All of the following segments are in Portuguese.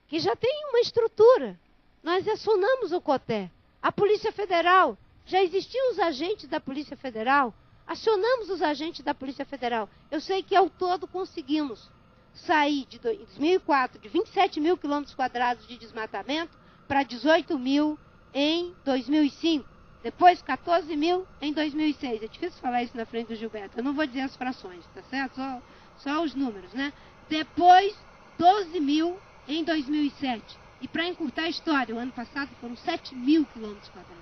que já tem uma estrutura. Nós acionamos o COTÉ, a Polícia Federal, já existiam os agentes da Polícia Federal, acionamos os agentes da Polícia Federal. Eu sei que ao todo conseguimos sair de 2004 de 27 mil quilômetros quadrados de desmatamento para 18 mil em 2005. Depois 14 mil em 2006. É difícil falar isso na frente do Gilberto. Eu não vou dizer as frações, tá certo? Só os números, né? Depois 12 mil em 2007. E para encurtar a história, o ano passado foram 7 mil quilômetros quadrados.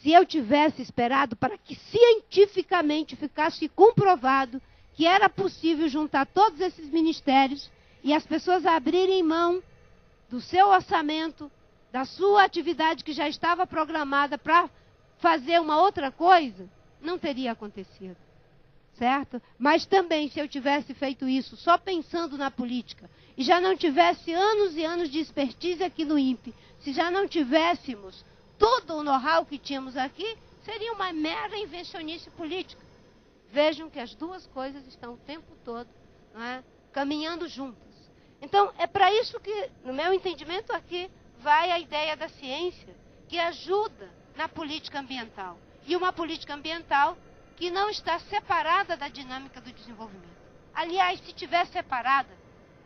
Se eu tivesse esperado para que cientificamente ficasse comprovado que era possível juntar todos esses ministérios e as pessoas abrirem mão do seu orçamento, da sua atividade que já estava programada para fazer uma outra coisa, não teria acontecido. Certo? Mas também, se eu tivesse feito isso só pensando na política, e já não tivesse anos e anos de expertise aqui no INPE, se já não tivéssemos todo o know-how que tínhamos aqui, seria uma mera invencionice política. Vejam que as duas coisas estão o tempo todo, não é, caminhando juntas. Então, é para isso que, no meu entendimento aqui, vai a ideia da ciência, que ajuda na política ambiental. E uma política ambiental que não está separada da dinâmica do desenvolvimento. Aliás, se estiver separada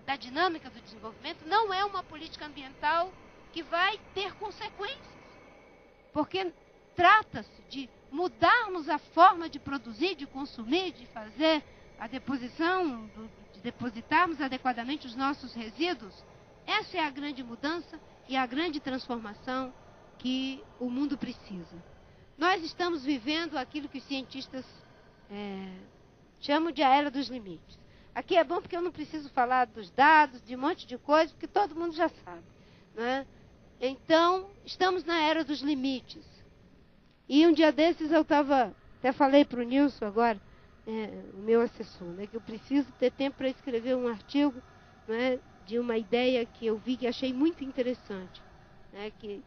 da dinâmica do desenvolvimento, não é uma política ambiental que vai ter consequências. Porque trata-se de mudarmos a forma de produzir, de consumir, de fazer a deposição, de depositarmos adequadamente os nossos resíduos. Essa é a grande mudança e a grande transformação que o mundo precisa. Nós estamos vivendo aquilo que os cientistas chamam de a era dos limites. Aqui é bom porque eu não preciso falar dos dados, de um monte de coisa, porque todo mundo já sabe. Né? Então, estamos na era dos limites. E um dia desses eu estava, até falei para o Nilson agora, o meu assessor, né, que eu preciso ter tempo para escrever um artigo, né, de uma ideia que eu vi que achei muito interessante, né, que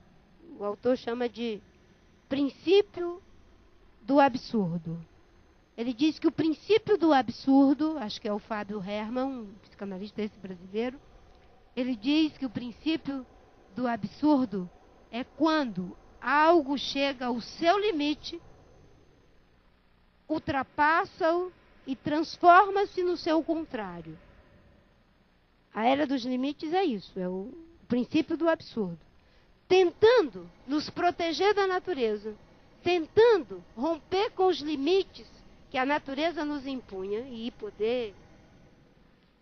o autor chama de princípio do absurdo. Ele diz que o princípio do absurdo, acho que é o Fábio Herman, um psicanalista esse brasileiro, ele diz que o princípio do absurdo é quando algo chega ao seu limite, ultrapassa-o e transforma-se no seu contrário. A era dos limites é isso, é o princípio do absurdo. Tentando nos proteger da natureza, tentando romper com os limites que a natureza nos impunha e poder,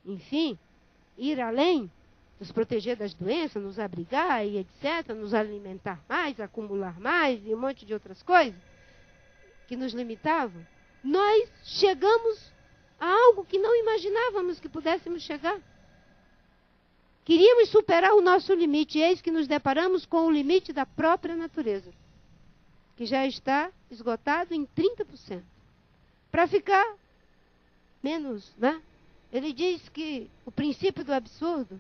enfim, ir além, nos proteger das doenças, nos abrigar e etc., nos alimentar mais, acumular mais e um monte de outras coisas que nos limitavam, nós chegamos a algo que não imaginávamos que pudéssemos chegar. Queríamos superar o nosso limite, e eis que nos deparamos com o limite da própria natureza, que já está esgotado em 30%. Para ficar menos, né? Ele diz que o princípio do absurdo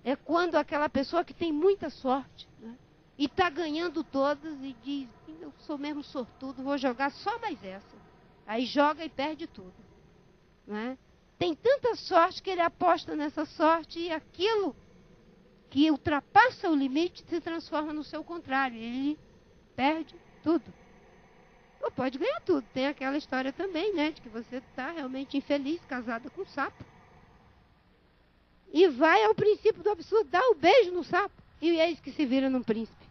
é quando aquela pessoa que tem muita sorte, né, e está ganhando todas e diz, eu sou mesmo sortudo, vou jogar só mais essa. Aí joga e perde tudo. Né? Tem tanta sorte que ele aposta nessa sorte e aquilo que ultrapassa o limite se transforma no seu contrário. Ele perde tudo. Ou pode ganhar tudo. Tem aquela história também, né, de que você está realmente infeliz, casada com um sapo. E vai ao princípio do absurdo, dá o beijo no sapo. E eis que se vira num príncipe.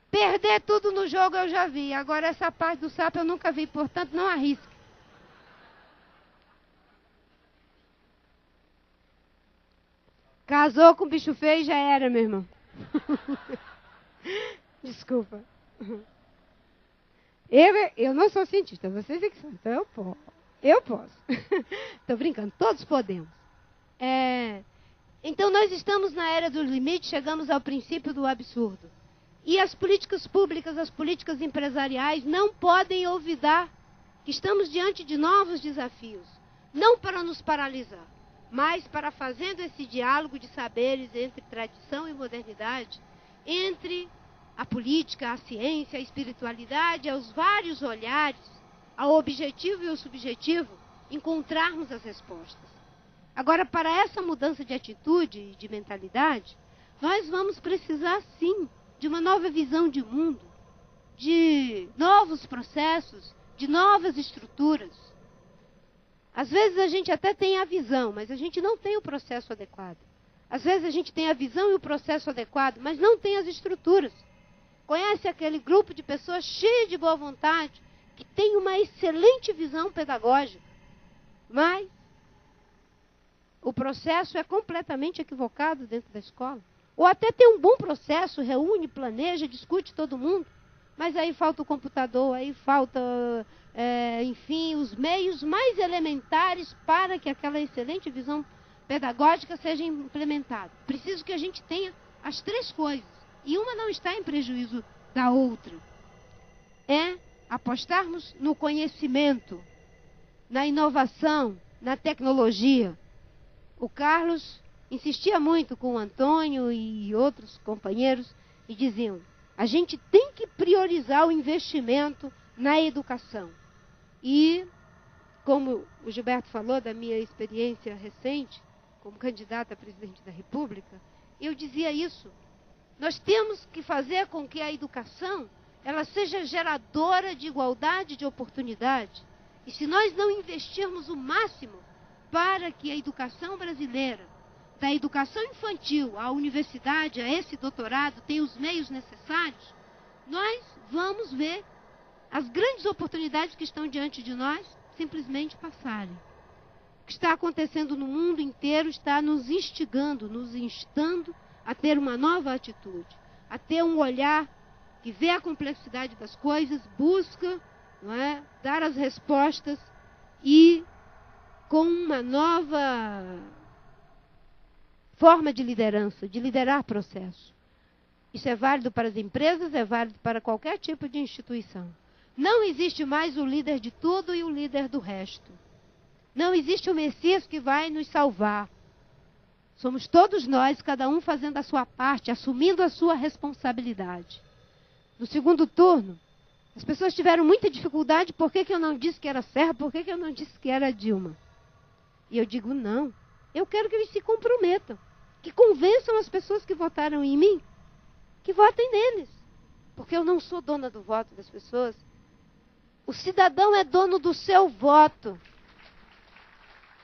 Perder tudo no jogo eu já vi. Agora essa parte do sapo eu nunca vi, portanto não arrisque. Casou com bicho feio já era, meu irmão. Desculpa. Eu não sou cientista, vocês é que são, então eu posso. Estou brincando, todos podemos. Então nós estamos na era dos limites, chegamos ao princípio do absurdo. E as políticas públicas, as políticas empresariais não podem olvidar que estamos diante de novos desafios. Não para nos paralisar, mas para fazendo esse diálogo de saberes entre tradição e modernidade, entre a política, a ciência, a espiritualidade, aos vários olhares, ao objetivo e ao subjetivo, encontrarmos as respostas. Agora, para essa mudança de atitude e de mentalidade, nós vamos precisar, sim, de uma nova visão de mundo, de novos processos, de novas estruturas. Às vezes a gente até tem a visão, mas a gente não tem o processo adequado. Às vezes a gente tem a visão e o processo adequado, mas não tem as estruturas. Conhece aquele grupo de pessoas cheias de boa vontade, que tem uma excelente visão pedagógica, mas o processo é completamente equivocado dentro da escola. Ou até tem um bom processo, reúne, planeja, discute todo mundo, mas aí falta o computador, aí falta, enfim, os meios mais elementares para que aquela excelente visão pedagógica seja implementada. Preciso que a gente tenha as três coisas, e uma não está em prejuízo da outra. É apostarmos no conhecimento, na inovação, na tecnologia. O Carlos insistia muito com o Antônio e outros companheiros e diziam: a gente tem que priorizar o investimento na educação. E, como o Gilberto falou da minha experiência recente, como candidata a presidente da República, eu dizia isso. Nós temos que fazer com que a educação ela seja geradora de igualdade de oportunidade. E se nós não investirmos o máximo para que a educação brasileira, da educação infantil à universidade, a esse doutorado, tenha os meios necessários, nós vamos ver as grandes oportunidades que estão diante de nós simplesmente passarem. O que está acontecendo no mundo inteiro está nos instigando, nos instando a ter uma nova atitude, a ter um olhar que vê a complexidade das coisas, busca, não é, dar as respostas e com uma nova forma de liderança, de liderar processo. Isso é válido para as empresas, é válido para qualquer tipo de instituição. Não existe mais o líder de tudo e o líder do resto. Não existe o Messias que vai nos salvar. Somos todos nós, cada um fazendo a sua parte, assumindo a sua responsabilidade. No segundo turno, as pessoas tiveram muita dificuldade. Por que eu não disse que era Serra? Por que eu não disse que era Dilma? E eu digo, não. Eu quero que eles se comprometam. Que convençam as pessoas que votaram em mim, que votem neles. Porque eu não sou dona do voto das pessoas. O cidadão é dono do seu voto.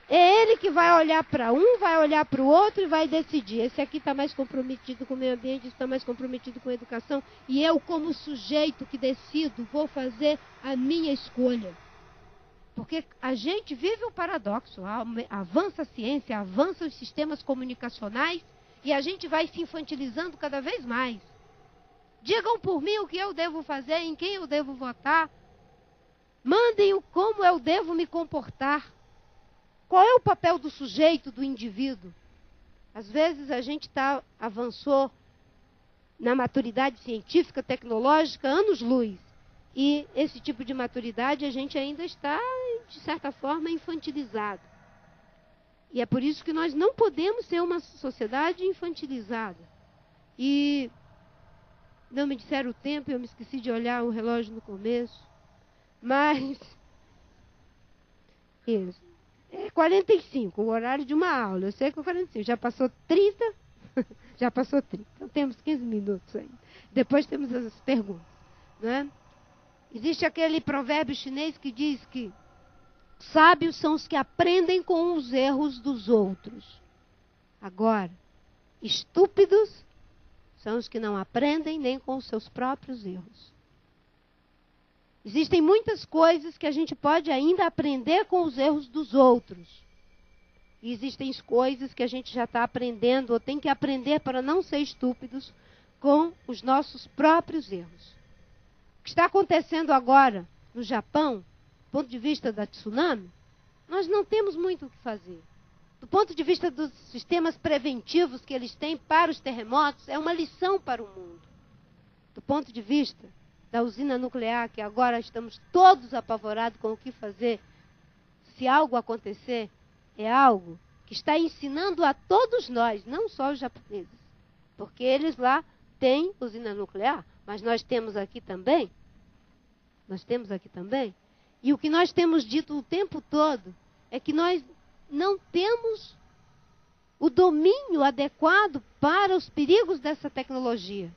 É ele que vai olhar para um, vai olhar para o outro e vai decidir. Esse aqui está mais comprometido com o meio ambiente, esse está mais comprometido com a educação. E eu, como sujeito que decido, vou fazer a minha escolha. Porque a gente vive um paradoxo. Avança a ciência, avança os sistemas comunicacionais e a gente vai se infantilizando cada vez mais. Digam por mim o que eu devo fazer, em quem eu devo votar. Mandem como eu devo me comportar. Qual é o papel do sujeito, do indivíduo? Às vezes a gente avançou na maturidade científica, tecnológica, anos-luz. E esse tipo de maturidade a gente ainda está, de certa forma, infantilizado. E é por isso que nós não podemos ser uma sociedade infantilizada. E não me disseram o tempo, eu me esqueci de olhar o relógio no começo. Mas isso. É 45, o horário de uma aula. Eu sei que é 45. Já passou 30? Já passou 30. Então temos 15 minutos ainda. Depois temos as perguntas. Não é? Existe aquele provérbio chinês que diz que sábios são os que aprendem com os erros dos outros. Agora, estúpidos são os que não aprendem nem com os seus próprios erros. Existem muitas coisas que a gente pode ainda aprender com os erros dos outros. E existem coisas que a gente já está aprendendo ou tem que aprender para não ser estúpidos com os nossos próprios erros. O que está acontecendo agora no Japão, do ponto de vista da tsunami, nós não temos muito o que fazer. Do ponto de vista dos sistemas preventivos que eles têm para os terremotos, é uma lição para o mundo. Do ponto de vista da usina nuclear, que agora estamos todos apavorados com o que fazer, se algo acontecer, é algo que está ensinando a todos nós, não só os japoneses. Porque eles lá têm usina nuclear, mas nós temos aqui também. Nós temos aqui também. E o que nós temos dito o tempo todo é que nós não temos o domínio adequado para os perigos dessa tecnologia.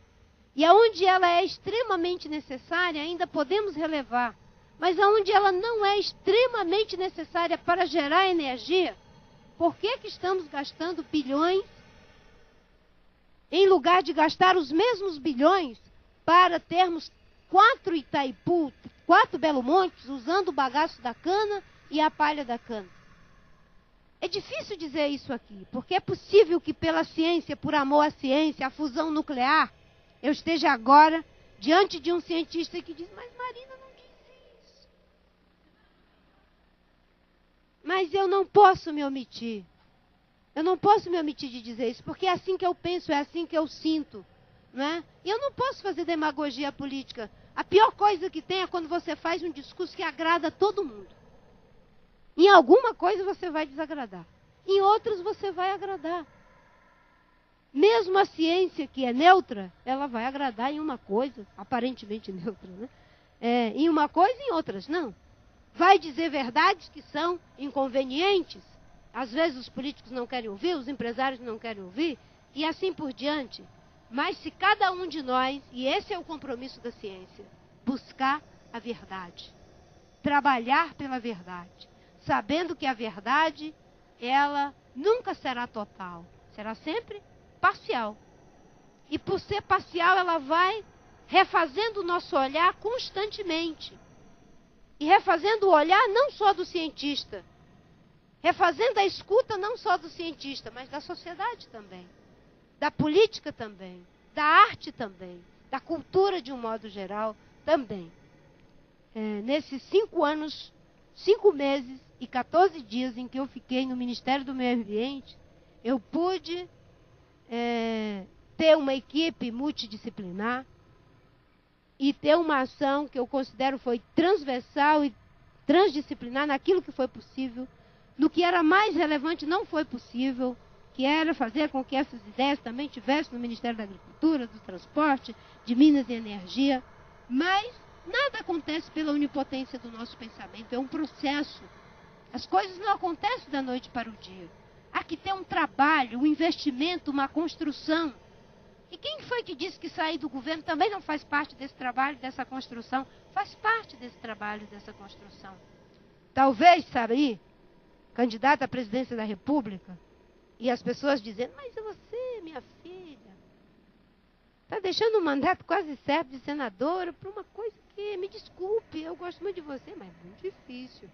E aonde ela é extremamente necessária, ainda podemos relevar. Mas aonde ela não é extremamente necessária para gerar energia, por que estamos gastando bilhões em lugar de gastar os mesmos bilhões para termos 4 Itaipu, 4 Belo Montes, usando o bagaço da cana e a palha da cana? É difícil dizer isso aqui, porque é possível que pela ciência, por amor à ciência, a fusão nuclear, eu esteja agora diante de um cientista que diz, mas Marina não diz isso. Mas eu não posso me omitir. Eu não posso me omitir de dizer isso, porque é assim que eu penso, é assim que eu sinto. Não é? E eu não posso fazer demagogia política. A pior coisa que tem é quando você faz um discurso que agrada a todo mundo. Em alguma coisa você vai desagradar. Em outras você vai agradar. Mesmo a ciência que é neutra, ela vai agradar em uma coisa, aparentemente neutra, né? Em uma coisa e em outras não. Vai dizer verdades que são inconvenientes. Às vezes os políticos não querem ouvir, os empresários não querem ouvir, e assim por diante. Mas se cada um de nós, e esse é o compromisso da ciência, buscar a verdade, trabalhar pela verdade, sabendo que a verdade, ela nunca será total, será sempre parcial. E por ser parcial, ela vai refazendo o nosso olhar constantemente. E refazendo o olhar não só do cientista, refazendo a escuta não só do cientista, mas da sociedade também, da política também, da arte também, da cultura de um modo geral também. Nesses 5 anos, 5 meses e 14 dias em que eu fiquei no Ministério do Meio Ambiente, eu pude ter uma equipe multidisciplinar e ter uma ação que eu considero foi transversal e transdisciplinar naquilo que foi possível. No que era mais relevante não foi possível, que era fazer com que essas ideias também tivessem no Ministério da Agricultura, do Transporte, de Minas e Energia. Mas nada acontece pela onipotência do nosso pensamento, é um processo. As coisas não acontecem da noite para o dia. Há que ter um trabalho, um investimento, uma construção. E quem foi que disse que sair do governo também não faz parte desse trabalho, dessa construção? Faz parte desse trabalho, dessa construção. Talvez, sabe, candidata à presidência da República, e as pessoas dizendo, mas você, minha filha, está deixando um mandato quase certo de senadora por uma coisa que, me desculpe, eu gosto muito de você, mas é muito difícil.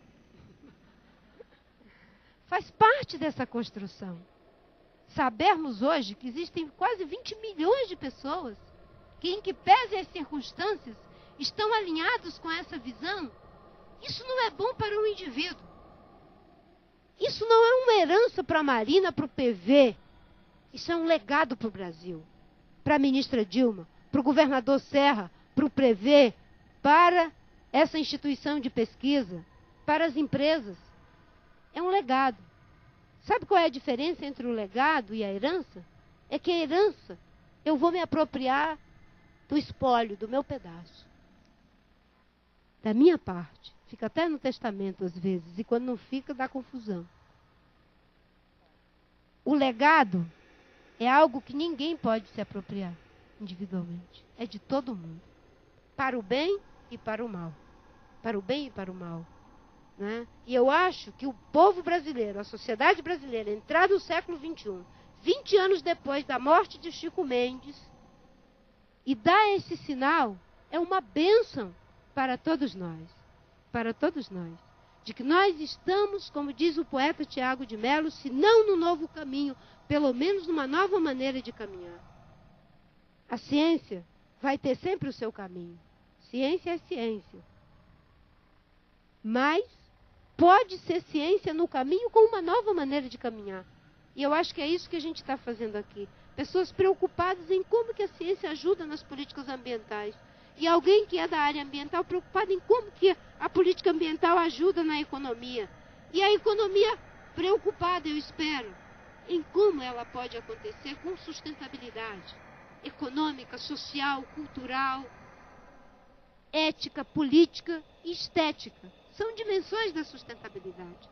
Faz parte dessa construção. Sabermos hoje que existem quase 20 milhões de pessoas que, em que pese as circunstâncias, estão alinhados com essa visão, isso não é bom para o indivíduo. Isso não é uma herança para a Marina, para o PV. Isso é um legado para o Brasil. Para a ministra Dilma, para o governador Serra, para o PV, para essa instituição de pesquisa, para as empresas. É um legado. Sabe qual é a diferença entre o legado e a herança? É que a herança, eu vou me apropriar do espólio, do meu pedaço. Da minha parte. Fica até no testamento às vezes, e quando não fica, dá confusão. O legado é algo que ninguém pode se apropriar individualmente. É de todo mundo. Para o bem e para o mal. Para o bem e para o mal. Né? E eu acho que o povo brasileiro, a sociedade brasileira, entrar no século XXI, 20 anos depois da morte de Chico Mendes, e dar esse sinal, é uma bênção para todos nós. Para todos nós, de que nós estamos, como diz o poeta Tiago de Mello, se não no novo caminho, pelo menos numa nova maneira de caminhar. A ciência vai ter sempre o seu caminho. Ciência é ciência. Mas pode ser ciência no caminho com uma nova maneira de caminhar. E eu acho que é isso que a gente está fazendo aqui. Pessoas preocupadas em como que a ciência ajuda nas políticas ambientais. E alguém que é da área ambiental preocupado em como que a política ambiental ajuda na economia. E a economia preocupada, eu espero, em como ela pode acontecer com sustentabilidade econômica, social, cultural, ética, política e estética. São dimensões da sustentabilidade.